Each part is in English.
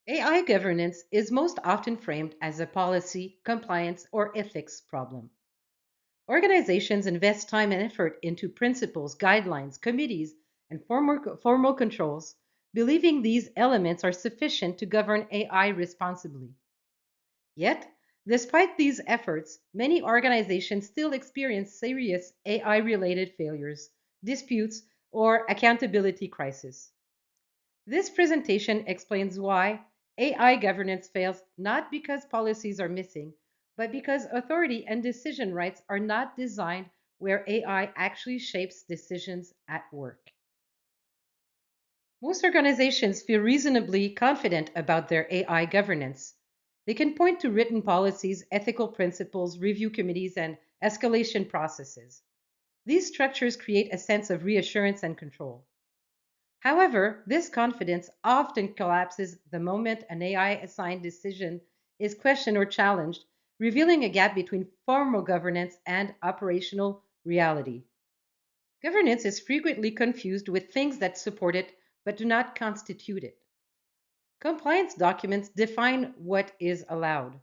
AI governance is most often framed as a policy, compliance, or ethics problem. Organizations invest time and effort into principles, guidelines, committees, and formal controls, believing these elements are sufficient to govern AI responsibly. Yet, despite these efforts, many organizations still experience serious AI related failures, disputes, or accountability crises. This presentation explains why AI governance fails not because policies are missing, but because authority and decision rights are not designed where AI actually shapes decisions at work. Most organizations feel reasonably confident about their AI governance. They can point to written policies, ethical principles, review committees, and escalation processes. These structures create a sense of reassurance and control. However, this confidence often collapses the moment an AI assigned decision is questioned or challenged, revealing a gap between formal governance and operational reality. Governance is frequently confused with things that support it but do not constitute it. Compliance documents define what is allowed.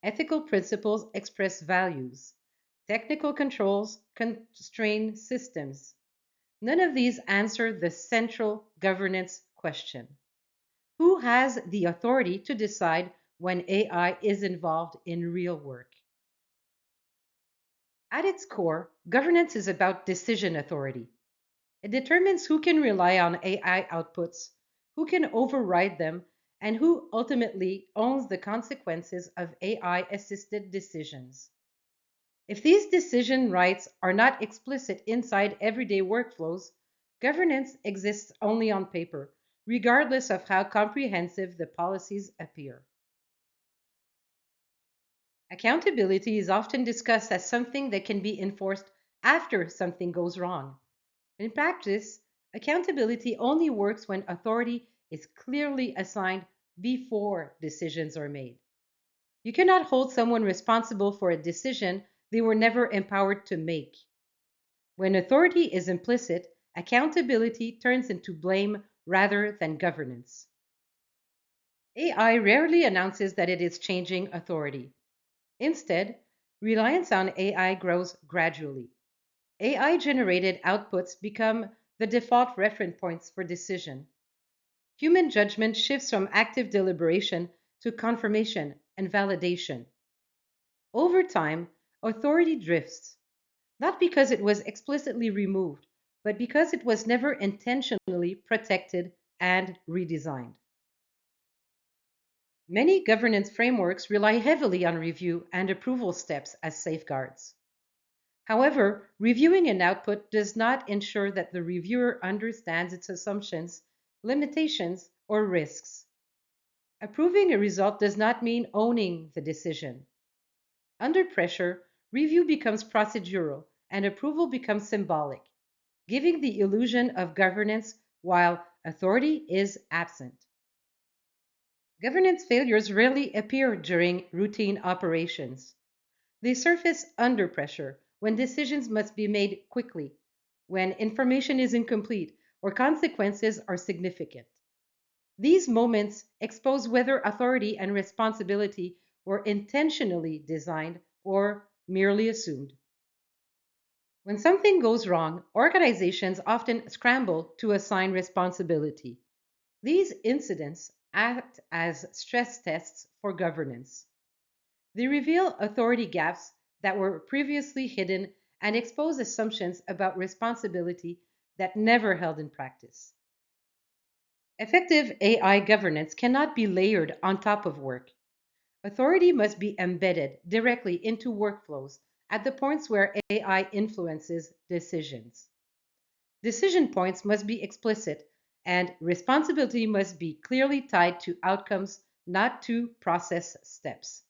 Ethical principles express values. Technical controls constrain systems. None of these answer the central governance question. Who has the authority to decide when AI is involved in real work? At its core, governance is about decision authority. It determines who can rely on AI outputs, who can override them, and who ultimately owns the consequences of AI assisted decisions. If these decision rights are not explicit inside everyday workflows, governance exists only on paper, regardless of how comprehensive the policies appear. Accountability is often discussed as something that can be enforced after something goes wrong. In practice, accountability only works when authority is clearly assigned before decisions are made. You cannot hold someone responsible for a decision they were never empowered to make. When authority is implicit, accountability turns into blame rather than governance. AI rarely announces that it is changing authority. Instead, reliance on AI grows gradually. AI generated outputs become the default reference points for decision. Human judgment shifts from active deliberation to confirmation and validation. Over time, authority drifts, not because it was explicitly removed, but because it was never intentionally protected and redesigned. Many governance frameworks rely heavily on review and approval steps as safeguards. However, reviewing an output does not ensure that the reviewer understands its assumptions, limitations, or risks. Approving a result does not mean owning the decision. Under pressure, review becomes procedural and approval becomes symbolic, giving the illusion of governance while authority is absent. Governance failures rarely appear during routine operations. They surface under pressure when decisions must be made quickly, when information is incomplete, or consequences are significant. These moments expose whether authority and responsibility were intentionally designed or merely assumed. When something goes wrong, organizations often scramble to assign responsibility. These incidents act as stress tests for governance. They reveal authority gaps that were previously hidden and expose assumptions about responsibility that never held in practice. Effective AI governance cannot be layered on top of work. Authority must be embedded directly into workflows at the points where AI influences decisions. Decision points must be explicit, and responsibility must be clearly tied to outcomes, not to process steps.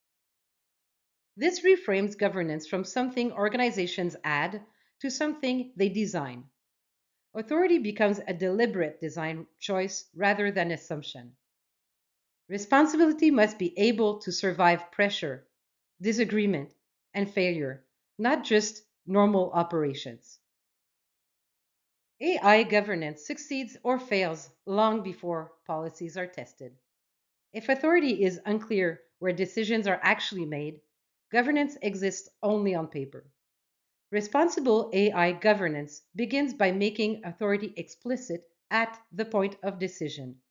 This reframes governance from something organizations add to something they design. Authority becomes a deliberate design choice rather than assumption. Responsibility must be able to survive pressure, disagreement, and failure, not just normal operations. AI governance succeeds or fails long before policies are tested. If authority is unclear where decisions are actually made, governance exists only on paper. Responsible AI governance begins by making authority explicit at the point of decision.